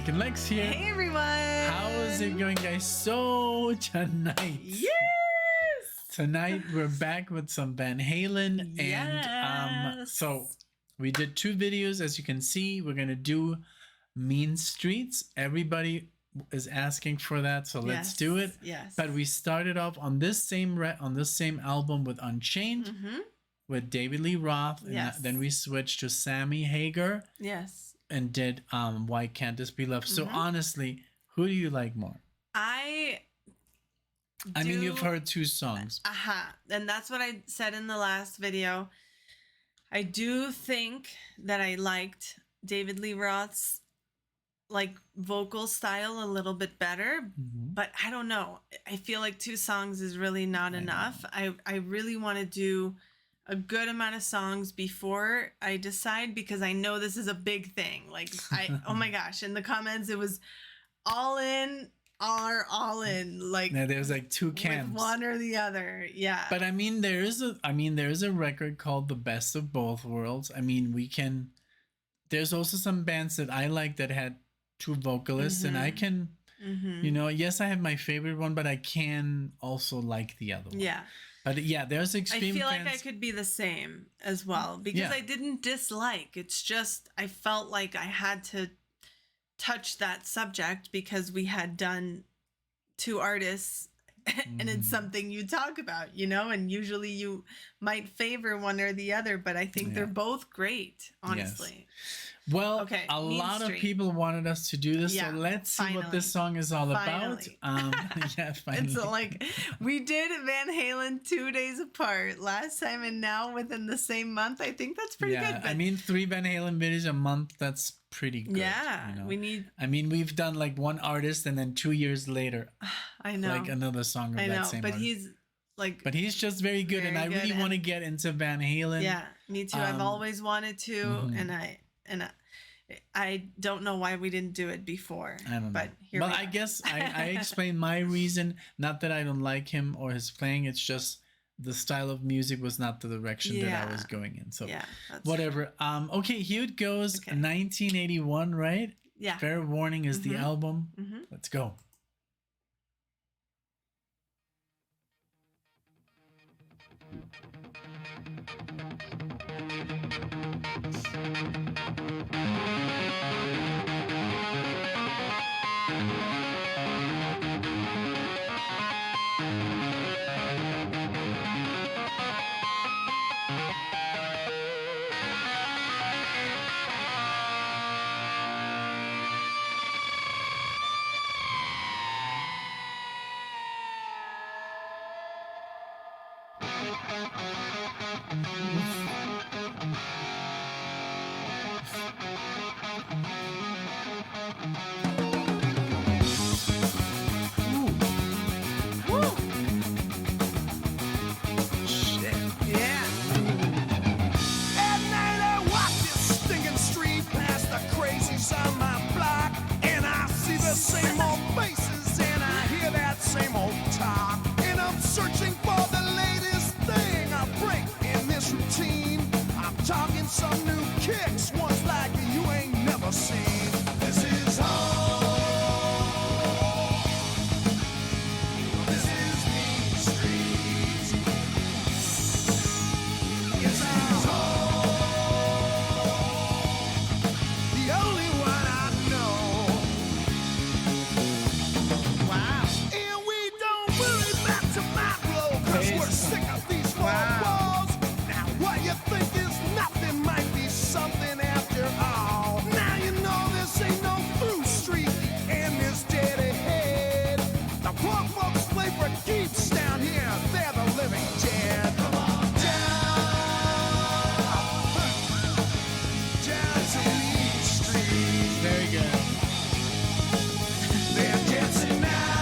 NicknLex here. Hey everyone! How is it going, guys? So tonight, tonight we're back with some Van Halen, and so we did 2 videos. As you can see, we're gonna do Mean Streets. Everybody is asking for that, so let's do it. Yes. But we started off on this same album with Unchained. With David Lee Roth, and then we switched to Sammy Hagar. Yes. And did Why Can't This Be Love? So honestly, who do you like more? I mean, you've heard 2 songs. And that's what I said in the last video. I do think that I liked David Lee Roth's vocal style a little bit better, but I don't know. I feel like 2 songs is really not enough. I really want to do a good amount of songs before I decide, because I know this is a big thing. Oh my gosh, in the comments it was all in or all in. Now there's 2 camps, one or the other. Yeah. But I mean, there is a record called The Best of Both Worlds. I mean, there's also some bands that I like that had 2 vocalists, and I can, you know, yes, I have my favorite one, but I can also like the other one. Yeah. But yeah, there's extreme. I feel like I could be the same as well, because I didn't dislike. It's just I felt like I had to touch that subject because we had done 2 artists, and it's something you talk about, you know. And usually you might favor one or the other, but I think they're both great, honestly. Yes. Well, a lot of people wanted us to do this, so let's see what this song is all about. Yeah, finally. It's like we did Van Halen 2 days apart last time, and now within the same month. I think that's pretty good. But I mean, 3 Van Halen videos a month, that's pretty good. Yeah, you know? we need. I mean, we've done one artist, and then 2 years later, I know, another song of that same artist. But he's just very good, and I really want to get into Van Halen. Yeah, me too. I've always wanted to, and I don't know why we didn't do it before. I don't know. But here we are. I guess I explained my reason. Not that I don't like him or his playing. It's just the style of music was not the direction that I was going in. So whatever. Okay, here it goes. 1981, right? Yeah. Fair Warning is the album. Let's go. Same old faces, and I hear that same old talk, and I'm searching for the latest thing. I break in this routine. I'm talking some new kicks, ones like you ain't never seen. This is home. This is Mean Streets. This is home. The only one I know. We're sick of these 4 walls. Now what you think is nothing might be something after all. Now you know this ain't no through street, the end is dead ahead. The poor folks play for keeps down here, they're the living dead. Come on down to Mean Street. Very good. They're dancing now.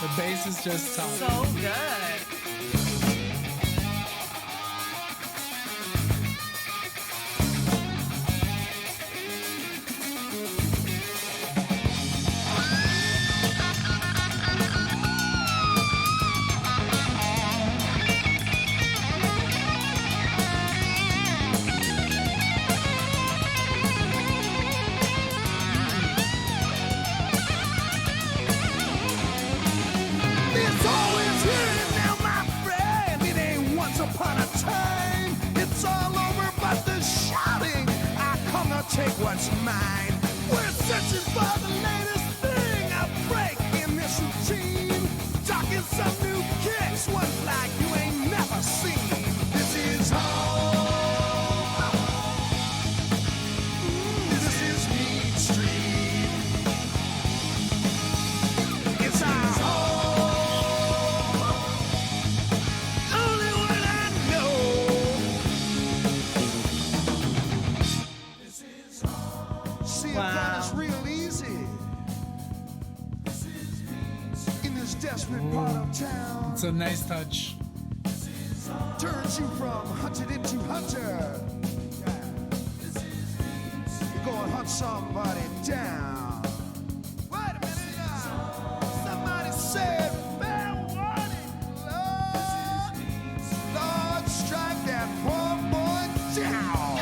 The bass is just top. So good. take what's mine. We're searching for the latest thing, a break in this routine. Talking some new kicks, ones like you ain't never seen. This is home. This is Meat Street. It's our home. Only one I know. This is home. See, it got us real easy. In this desperate part of town. It's a nice touch. Turns you from hunted into hunter. You go and hunt somebody down. Wait a minute now. Somebody said, fair warning, Lord. Lord, strike that poor boy down.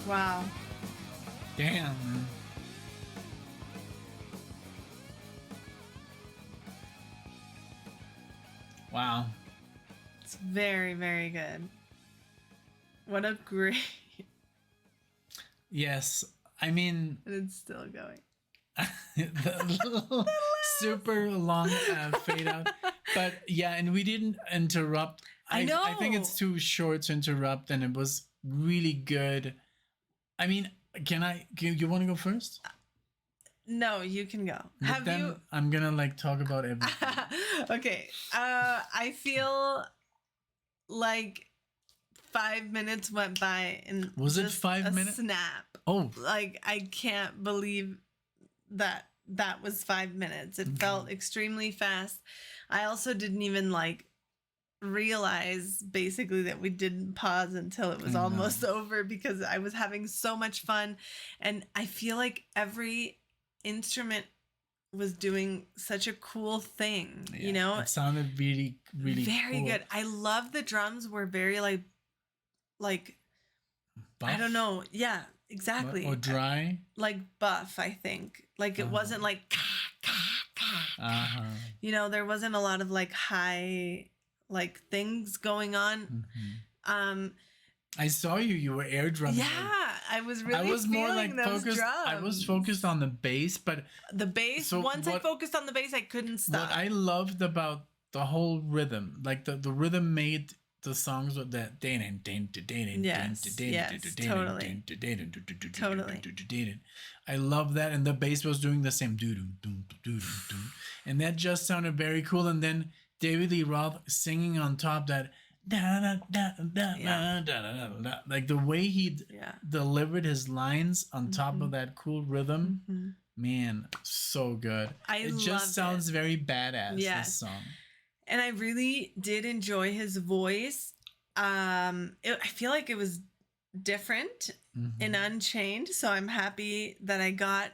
Wow. Damn, man. Wow. It's very, very good. What a great. Yes. I mean, It's still going. the little super long fade out. But yeah, and we didn't interrupt. I know. I think it's too short to interrupt, and it was really good. I mean, you want to go first? No, you can go. But Have then you? I'm gonna like talk about everything. Okay. I feel like 5 minutes went by and Was it just 5 a minutes? snap. Oh, Like I can't believe that was 5 minutes. It felt extremely fast. I also didn't even like realize basically that we didn't pause until it was I know. almost over because I was having so much fun, and I feel like every instrument was doing such a cool thing, yeah, you know? it sounded really, really Very cool. good. I love the drums were very like I Buff? don't know. Yeah, exactly. Or dry. Like buff, I think. Like it wasn't like Uh-huh. you know, there wasn't a lot of like high like things going on. Mhm. I saw you were air drumming. Yeah, I was really I was more like those focused. drums. I was focused on the bass, but The bass. So Once I what- focused on the bass, I couldn't stop. what I loved about the whole rhythm, like the rhythm made the songs with that. Totally. I love that, and the bass was doing the same, and that just sounded very cool. And then David Lee Roth singing on top that. Like the way he Yeah. delivered his lines on top of that cool rhythm, Mhm. man, so good. It loved just sounds very badass. Yes. This song. And I really did enjoy his voice. I feel like it was different in Unchained, so I'm happy that I got,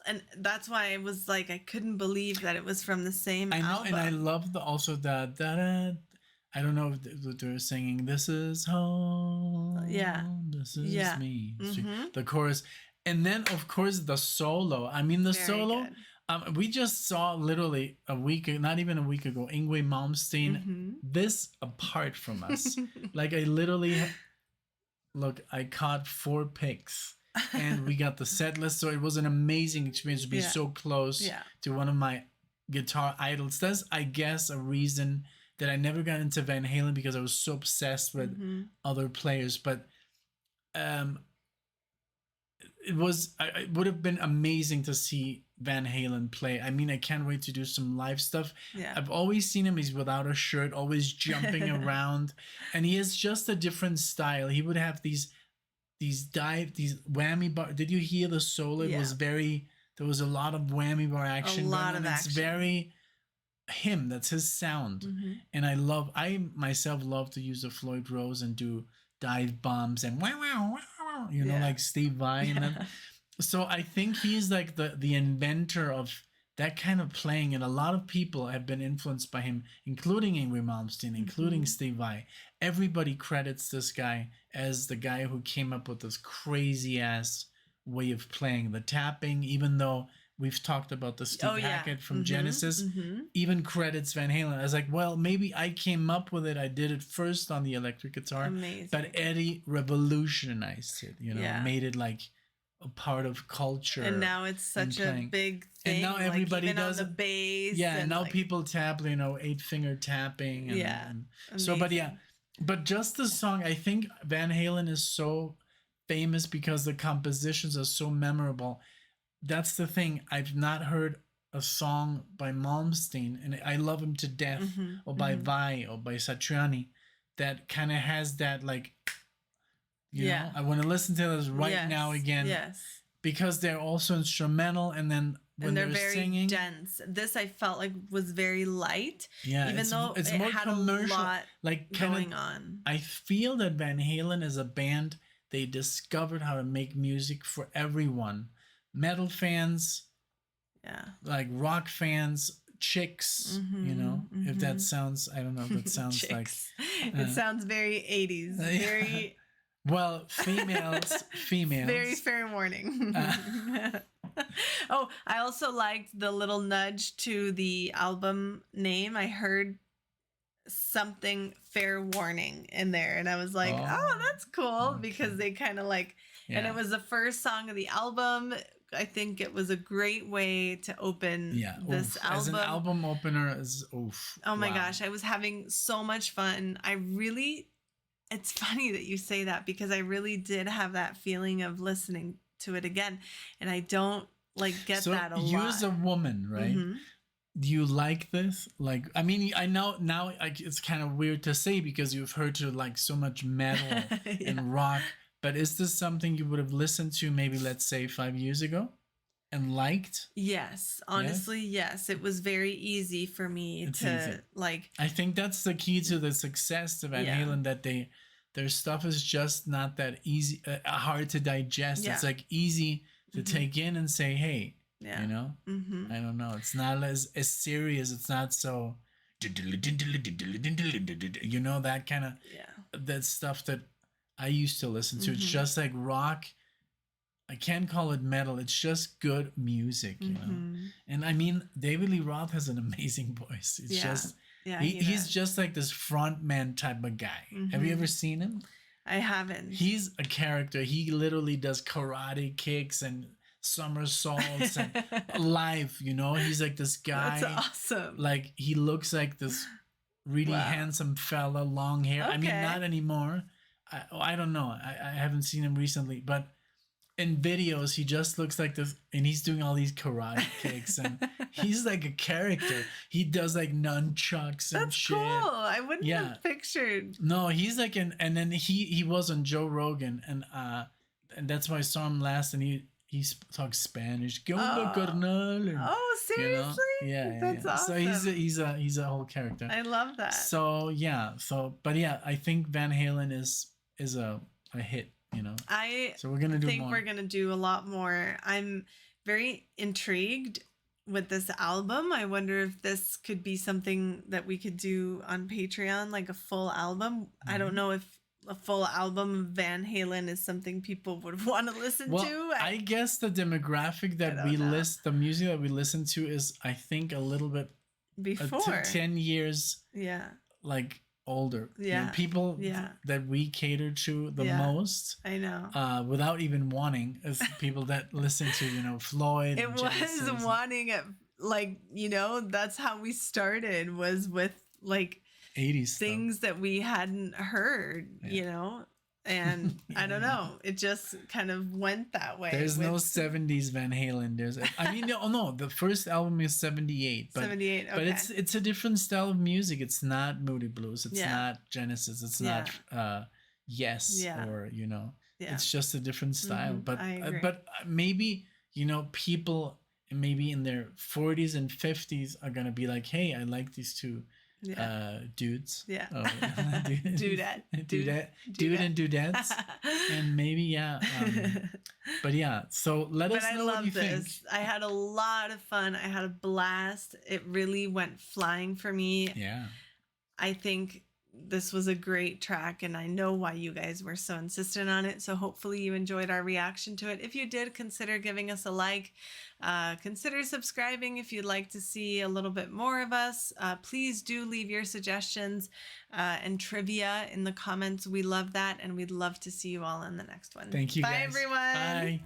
and that's why I was like, I couldn't believe that it was from the same I know, album. and I love also that I don't know if they're singing "This is home." Yeah. This is Yeah. me. Mhm. The chorus, and then of course the solo. I mean the Very solo. good. We just saw literally not even a week ago, Yngwie Malmsteen. Mhm. This apart from us, like I literally, look, I caught 4 picks, and we got the set list. So it was an amazing experience to be Yeah. so close Yeah. to one of my guitar idols. That's, I guess, a reason that I never got into Van Halen, because I was so obsessed with Mhm. other players. But it would have been amazing to see Van Halen play. I mean, I can't wait to do some live stuff. Yeah. I've always seen him. He's without a shirt, always jumping around, and he has just a different style. He would have these whammy bar. Did you hear the solo? It was very. There was a lot of whammy bar action. A lot of action. It's very him. That's his sound, and I myself love to use the Floyd Rose and do dive bombs and wow wow wow, you know, like Steve Vai and them. So I think he's like the inventor of that kind of playing, and a lot of people have been influenced by him, including Yngwie Malmsteen, including Steve Vai. Everybody credits this guy as the guy who came up with this crazy ass way of playing the tapping, even though we've talked about the Steve Hackett from Genesis, even credits Van Halen. I was like, well, maybe I came up with it. I did it first on the electric guitar. Amazing. But Eddie revolutionized it, you know, made it like a part of culture. And now it's such a big thing. And now everybody like, does on the bass. Yeah, and now like, people tap, you know, 8-finger tapping. And, and so, but yeah, but just the song, I think Van Halen is so famous because the compositions are so memorable. That's the thing. I've not heard a song by Malmsteen, and I love him to death, or by Vai or by Satriani, that kind of has that, like, you know, I want to listen to this right now again. Yes. Because they're also instrumental, and then when they're very singing, dense. This I felt like was very light. Yeah, even though it's it more had commercial, a lot like going on. I feel that Van Halen as a band, they discovered how to make music for everyone. Metal fans, like rock fans, chicks, you know, if that sounds, I don't know if that sounds like. It sounds very 80s. Very. Well, females. Very fair warning. Oh, I also liked the little nudge to the album name. I heard something fair warning in there, and I was like, oh that's cool, because they kind of like, and it was the first song of the album. I think it was a great way to open this album. As an album opener, is oof. Oh my gosh, I was having so much fun. It's funny that you say that, because I really did have that feeling of listening to it again, and I don't get that a lot. You as a woman, right? Do you like this? Like, I mean, I know now it's kind of weird to say because you've heard to like so much metal and rock, but is this something you would have listened to maybe, let's say, 5 years ago and liked? Yes, honestly, yes. It was very easy for me to like. I think that's the key to the success of Van Halen, that their stuff is just not that easy, hard to digest. It's like easy to take in and say, hey. Yeah. You know, I don't know. It's not as serious. It's not so, you know, that kind of that stuff that I used to listen to. It's just like rock. I can't call it metal. It's just good music, you know. And I mean, David Lee Roth has an amazing voice. It's just he's just like this front man type of guy. Have you ever seen him? I haven't. He's a character. He literally does karate kicks and somersaults and live, you know. He's like this guy. That's awesome. Like, he looks like this really handsome fella, long hair. I mean, not anymore. I don't know. I haven't seen him recently, but in videos he just looks like this, and he's doing all these karate kicks, and he's like a character. He does like nunchucks and shit. That's cool. I wouldn't have pictured. No, he's like and then he was on Joe Rogan, and that's why I saw him last, and he talks Spanish. ¿Qué onda, carnal? And, seriously? You know? Yeah, that's awesome. So he's a whole character. I love that. So but I think Van Halen is a hit. You know. So we're gonna do more. We're gonna do a lot more. I'm very intrigued with this album. I wonder if this could be something that we could do on Patreon, like a full album. I don't know if a full album of Van Halen is something people would want to listen to. I guess the demographic that the music that we listen to is, I think, a little bit before 10 years, like older. You know, people that we cater to the most. I know. Without even wanting, as people that listen to, you know, Floyd. It was wanting it, like, you know, that's how we started, was with like 80s things that we hadn't heard, you know, And I don't know, it just kind of went that way. There's no 70s Van Halen. No, the first album is 78, but 78, but it's a different style of music. It's not Moody Blues. It's not Genesis. It's not Yes, or it's just a different style. But maybe people maybe in their 40s and 50s are gonna be like, hey, I like these two dudes. Yeah. Dude and dudettes. And maybe but yeah, so let us know what you think. I had a lot of fun. I had a blast. It really went flying for me. Yeah. I think this was a great track, and I know why you guys were so insistent on it. So hopefully you enjoyed our reaction to it. If you did, consider giving us a like. Consider subscribing if you'd like to see a little bit more of us. Please do leave your suggestions and trivia in the comments. We love that, and we'd love to see you all in the next one. Thank you, Bye, guys. everyone. Bye.